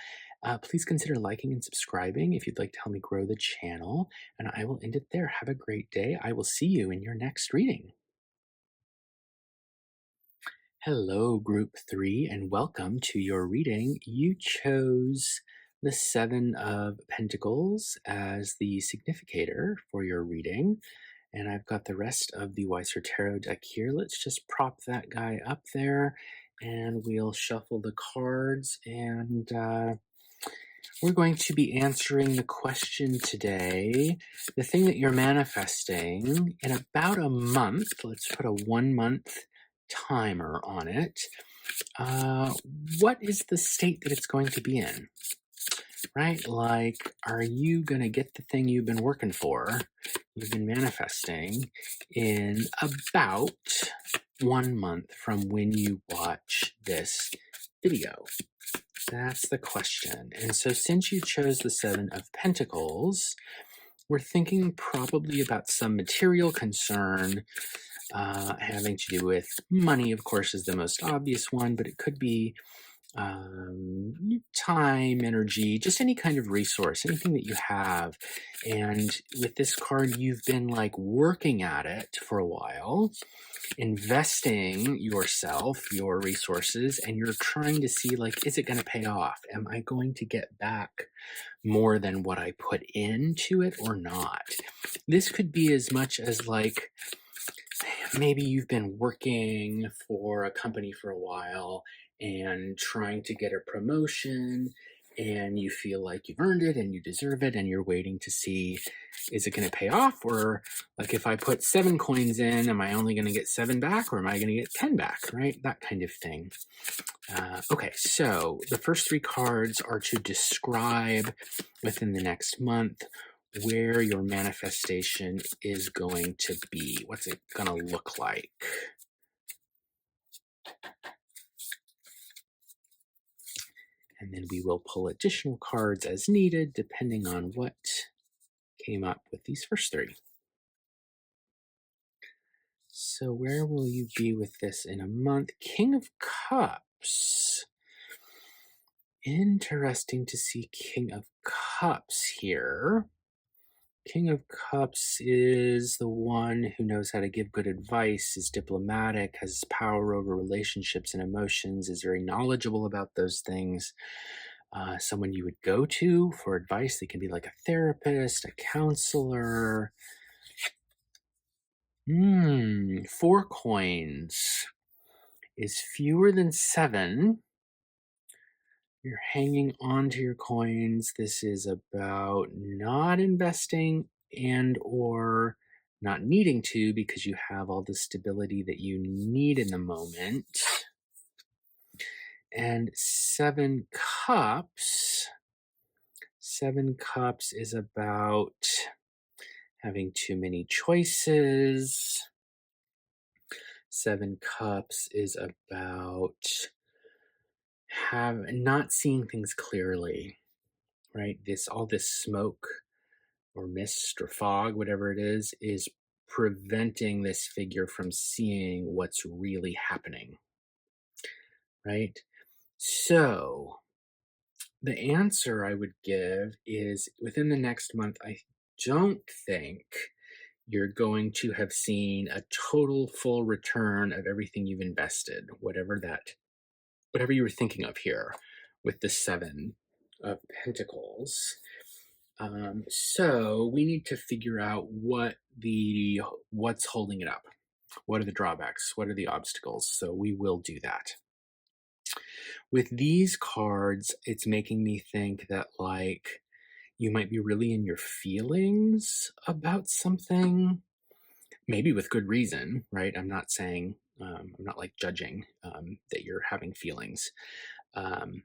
Please consider liking and subscribing if you'd like to help me grow the channel. And I will end it there. Have a great day. I will see you in your next reading. Hello, Group 3, and welcome to your reading. You chose the Seven of Pentacles as the significator for your reading. And I've got the rest of the Weiser Tarot deck here. Let's just prop that guy up there and we'll shuffle the cards. And we're going to be answering the question today, the thing that you're manifesting in about a month. Let's put a 1 month timer on it. What is the state that it's going to be in? Right? Like, are you going to get the thing you've been working for, you've been manifesting, in about 1 month from when you watch this video? That's the question. And so since you chose the Seven of Pentacles, we're thinking probably about some material concern having to do with money, of course, is the most obvious one, but it could be time, energy, just any kind of resource, anything that you have. And with this card, you've been like working at it for a while, investing yourself, your resources, and you're trying to see, like, is it going to pay off? Am I going to get back more than what I put into it or not? This could be as much as like, maybe you've been working for a company for a while and trying to get a promotion, and you feel like you've earned it and you deserve it, and you're waiting to see, is it going to pay off? Or like, if I put 7 coins in, am I only going to get 7 back, or am I going to get 10 back, right? That kind of thing. Okay, so the first 3 cards are to describe within the next month where your manifestation is going to be. What's it going to look like? And then we will pull additional cards as needed, depending on what came up with these first 3. So where will you be with this in a month? King of Cups. Interesting to see King of Cups here. King of Cups is the one who knows how to give good advice, is diplomatic, has power over relationships and emotions, is very knowledgeable about those things. Someone you would go to for advice. They can be like a therapist, a counselor. 4 coins is fewer than 7. You're hanging on to your coins. This is about not investing and or not needing to, because you have all the stability that you need in the moment. And 7 cups. 7 cups is about having too many choices, Seven Cups is about not seeing things clearly, right? All this smoke or mist or fog, whatever it is preventing this figure from seeing what's really happening, right? So the answer I would give is within the next month, I don't think you're going to have seen a total full return of everything you've invested, whatever you were thinking of here with the Seven of Pentacles. So we need to figure out what's holding it up. What are the drawbacks? What are the obstacles? So we will do that. With these cards, it's making me think that like you might be really in your feelings about something, maybe with good reason, right? I'm not saying, I'm not like judging that you're having feelings. Um,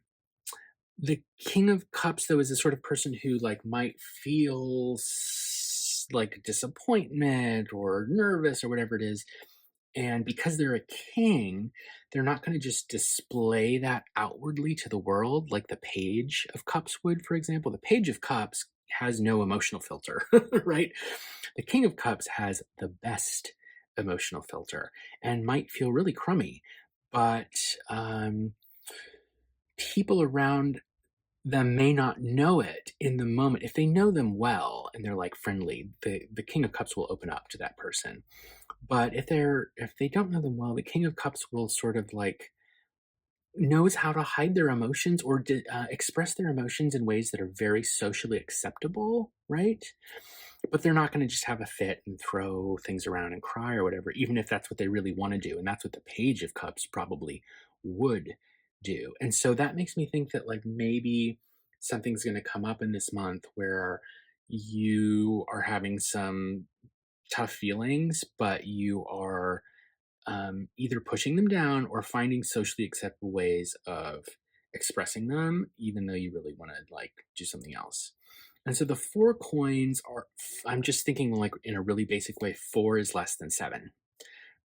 the King of Cups, though, is the sort of person who like might feel like disappointment or nervous or whatever it is. And because they're a king, they're not going to just display that outwardly to the world like the Page of Cups would, for example. The Page of Cups has no emotional filter, right? The King of Cups has the best emotional filter and might feel really crummy, but people around them may not know it in the moment. If they know them well and they're like friendly, the King of Cups will open up to that person. But if they don't know them well, the King of Cups will sort of like knows how to hide their emotions or express their emotions in ways that are very socially acceptable, right? But they're not going to just have a fit and throw things around and cry or whatever, even if that's what they really want to do. And that's what the Page of Cups probably would do. And so that makes me think that like maybe something's going to come up in this month where you are having some tough feelings, but you are either pushing them down or finding socially acceptable ways of expressing them, even though you really want to like do something else. And so the 4 coins are, I'm just thinking like in a really basic way, 4 is less than 7,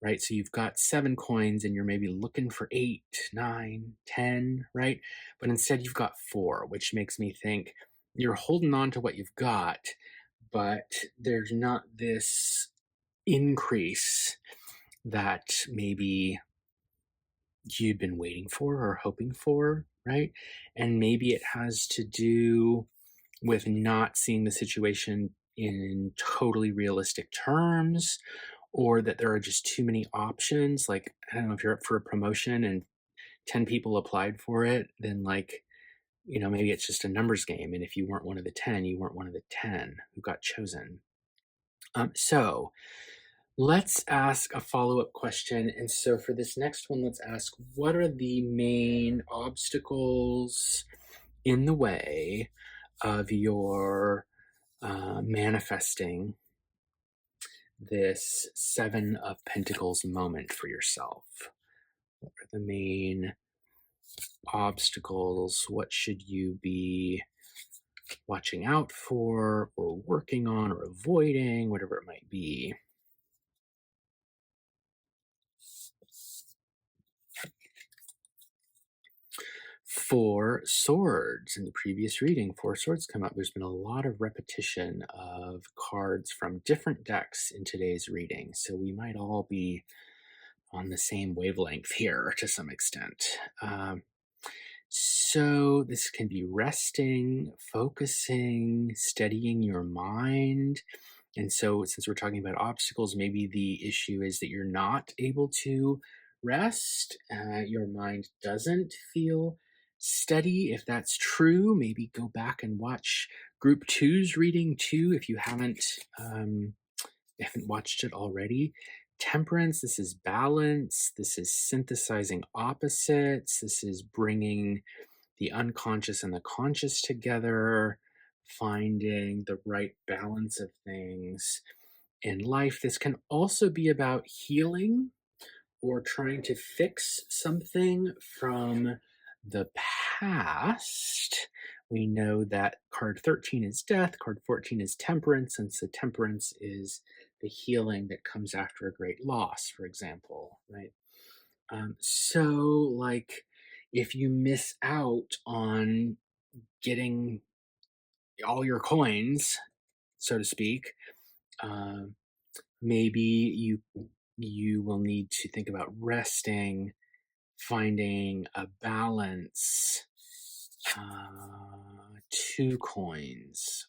right? So you've got 7 coins and you're maybe looking for 8, 9, 10, right? But instead you've got 4, which makes me think you're holding on to what you've got, but there's not this increase that maybe you'd been waiting for or hoping for, right? And maybe it has to do with not seeing the situation in totally realistic terms, or that there are just too many options. Like, I don't know, if you're up for a promotion and 10 people applied for it, then like, maybe it's just a numbers game. And if you weren't one of the 10, you weren't one of the 10 who got chosen. So let's ask a follow-up question. And so for this next one, let's ask, what are the main obstacles in the way of your manifesting this Seven of Pentacles moment for yourself? What are the main obstacles? What should you be watching out for or working on or avoiding, whatever it might be? Four Swords. In the previous reading, Four Swords come up. There's been a lot of repetition of cards from different decks in today's reading, so we might all be on the same wavelength here to some extent. So this can be resting, focusing, steadying your mind. And so since we're talking about obstacles, maybe the issue is that you're not able to rest. Your mind doesn't feel steady. If that's true, maybe go back and watch Group Two's reading too if you haven't watched it already. Temperance, this is balance. This is synthesizing opposites. This is bringing the unconscious and the conscious together, finding the right balance of things in life. This can also be about healing or trying to fix something from the past. We know that card 13 is death, card 14 is temperance, and so temperance is the healing that comes after a great loss, for example, right? So, like, if you miss out on getting all your coins, so to speak, um, maybe you will need to think about resting, finding a balance. 2 coins.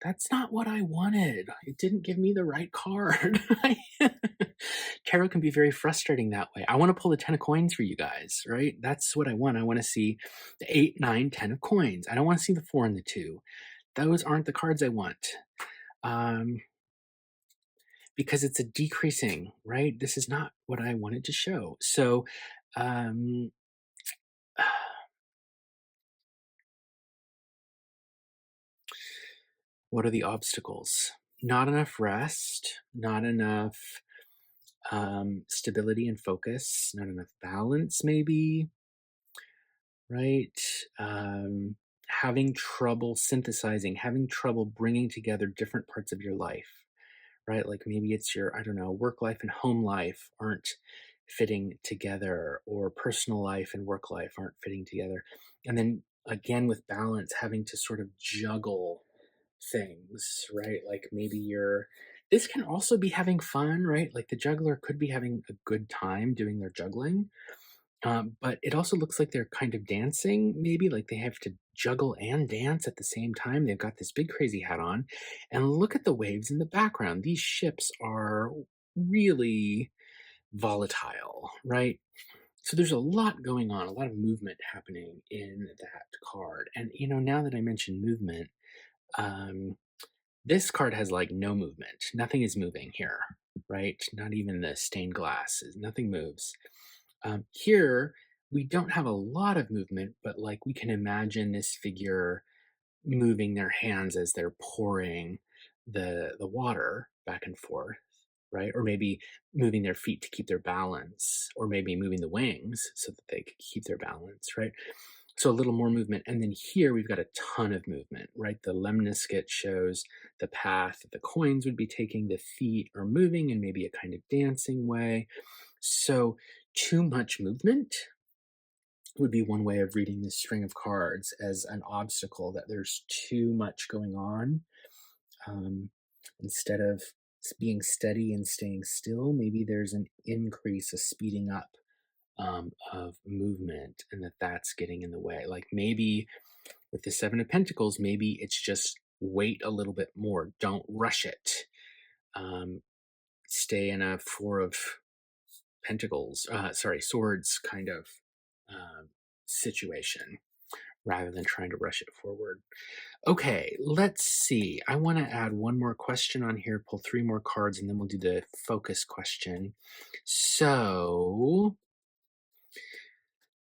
That's not what I wanted. It didn't give me the right card. Tarot can be very frustrating that way. I want to pull the 10 of coins for you guys, right? That's what I want. I want to see the 8, 9, 10 of coins. I don't want to see the 4 and the 2. Those aren't the cards I want. Because it's a decreasing, right? This is not what I wanted to show. So, um, what are the obstacles? Not enough rest, not enough stability and focus, not enough balance, maybe, right? Having trouble synthesizing, having trouble bringing together different parts of your life, right? Like maybe it's your, I don't know, work life and home life aren't fitting together, or personal life and work life aren't fitting together. And then again, with balance, having to sort of juggle things, right? Like maybe this can also be having fun, right? Like the juggler could be having a good time doing their juggling. But it also looks like they're kind of dancing, maybe like they have to juggle and dance at the same time. They've got this big crazy hat on, and look at the waves in the background. These ships are really volatile, right? So there's a lot going on, a lot of movement happening in that card. And now that I mentioned movement, um, this card has like no movement. Nothing is moving here, right? Not even the stained glass. Nothing moves. Here, we don't have a lot of movement, but like we can imagine this figure moving their hands as they're pouring the water back and forth, right? Or maybe moving their feet to keep their balance, or maybe moving the wings so that they could keep their balance, right? So a little more movement. And then here we've got a ton of movement, right? The lemniscate shows the path that the coins would be taking. The feet are moving in maybe a kind of dancing way. So too much movement would be one way of reading this string of cards, as an obstacle, that there's too much going on. Instead of being steady and staying still, maybe there's an increase, a speeding up of movement, and that's getting in the way. Like maybe with the 7 of Pentacles, maybe it's just wait a little bit more. Don't rush it. Stay in a 4 of Pentacles, swords kind of situation, rather than trying to rush it forward. Okay, let's see. I want to add one more question on here, pull 3 more cards, and then we'll do the focus question. So,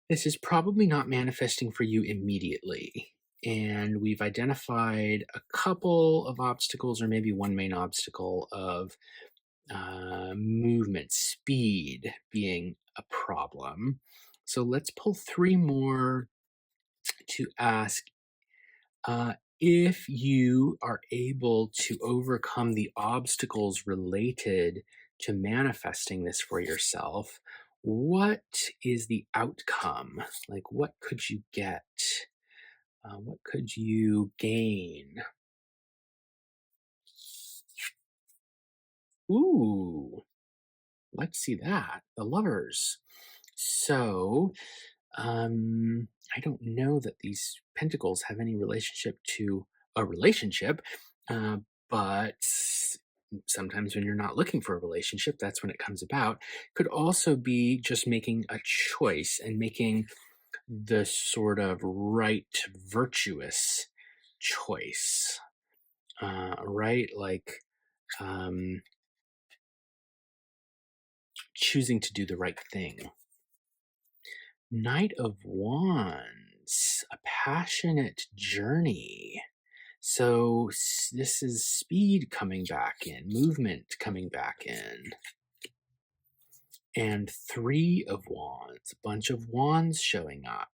this is probably not manifesting for you immediately. And we've identified a couple of obstacles, or maybe one main obstacle of movement, speed being a problem. So let's pull 3 more to ask if you are able to overcome the obstacles related to manifesting this for yourself. What is the outcome? Like, what could you get? What could you gain? Ooh, like to see that. The lovers. So, I don't know that these pentacles have any relationship to a relationship, uh, but sometimes when you're not looking for a relationship, that's when it comes about. Could also be just making a choice and making the sort of right, virtuous choice, right? Like, um, choosing to do the right thing. Knight of Wands, a passionate journey. So this is speed coming back in, movement coming back in. And 3 of Wands, a bunch of wands showing up.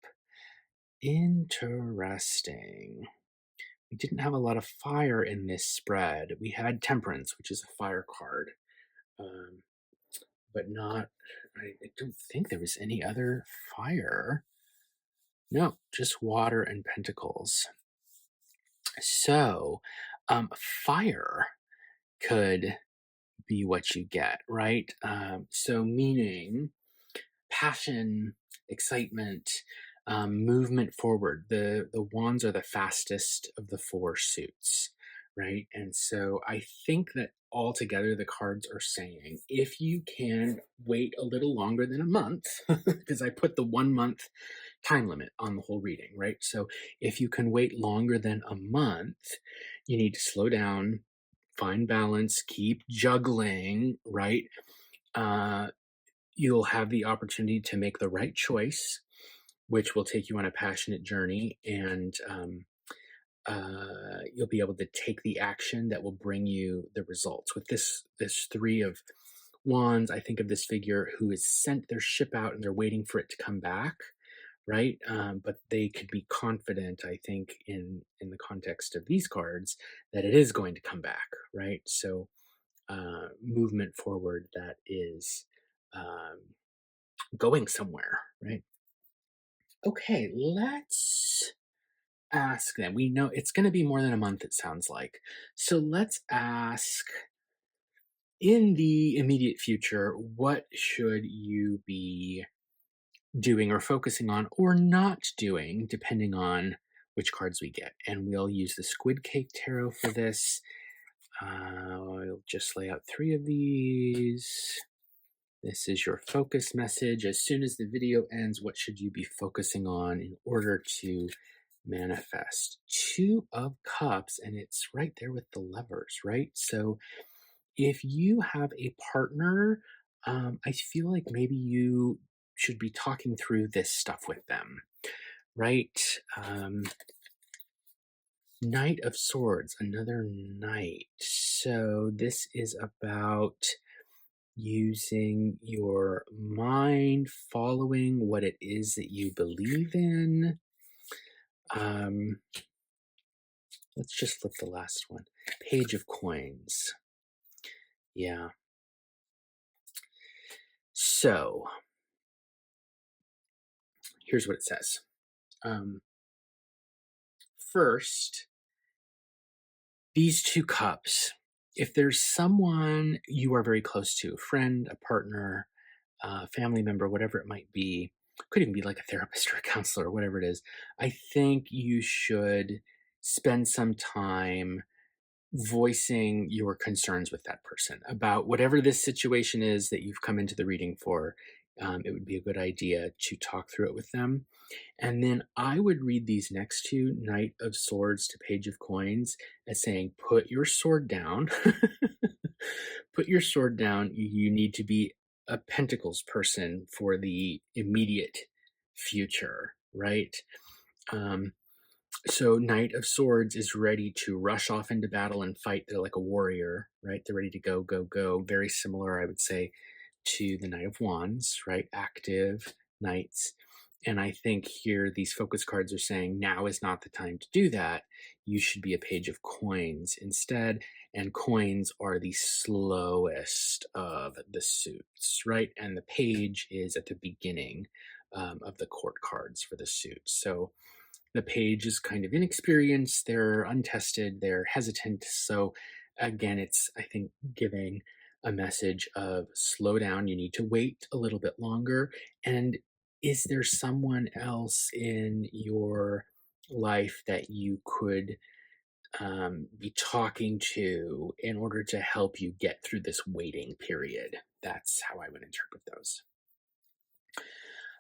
Interesting. We didn't have a lot of fire in this spread. We had Temperance, which is a fire card, um, but not, I don't think there was any other fire. No, just water and Pentacles. So, fire could be what you get, right? So, meaning passion, excitement, movement forward. The wands are the fastest of the four suits, right? And so I think that altogether the cards are saying if you can wait a little longer than a month, because I put the 1 month time limit on the whole reading, right? So if you can wait longer than a month, you need to slow down, find balance, keep juggling, right? Uh, you'll have the opportunity to make the right choice, which will take you on a passionate journey, and you'll be able to take the action that will bring you the results. With this Three of Wands, I think of this figure who has sent their ship out and they're waiting for it to come back, right? But they could be confident, I think, in the context of these cards, that it is going to come back, right? So movement forward that is going somewhere, right? Okay, let's ask them. We know it's going to be more than a month, it sounds like. So let's ask, in the immediate future, what should you be doing or focusing on or not doing, depending on which cards we get? And we'll use the Squid Cake Tarot for this. I'll just lay out 3 of these. This is your focus message. As soon as the video ends, what should you be focusing on in order to manifest? 2 of Cups, and it's right there with the lovers, right? So if you have a partner, I feel like maybe you should be talking through this stuff with them, right? Knight of Swords, another knight. So this is about using your mind, following what it is that you believe in. Let's just flip the last one. Page of Coins. Yeah. So here's what it says. First, these 2 cups. If there's someone you are very close to, a friend, a partner, family member, whatever it might be, could even be like a therapist or a counselor or whatever it is, I think you should spend some time voicing your concerns with that person about whatever this situation is that you've come into the reading for. It would be a good idea to talk through it with them. And then I would read these next 2, Knight of Swords to Page of Coins, as saying, put your sword down. Put your sword down. You need to be a Pentacles person for the immediate future, right? So Knight of Swords is ready to rush off into battle and fight. They're like a warrior, right? They're ready to go, go, go. Very similar, I would say, to the Knight of Wands, right? Active knights. And I think here these focus cards are saying now is not the time to do that. You should be a Page of Coins instead. And coins are the slowest of the suits, right? And the page is at the beginning of the court cards for the suits. So the page is kind of inexperienced, they're untested, they're hesitant. So again, it's, I think, giving a message of slow down, you need to wait a little bit longer. And is there someone else in your life that you could be talking to in order to help you get through this waiting period? That's how I would interpret those.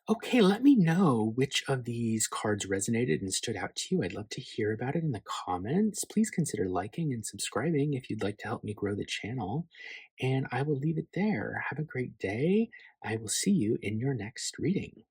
Okay, let me know which of these cards resonated and stood out to you. I'd love to hear about it in the comments. Please consider liking and subscribing if you'd like to help me grow the channel. And I will leave it there. Have a great day. I will see you in your next reading.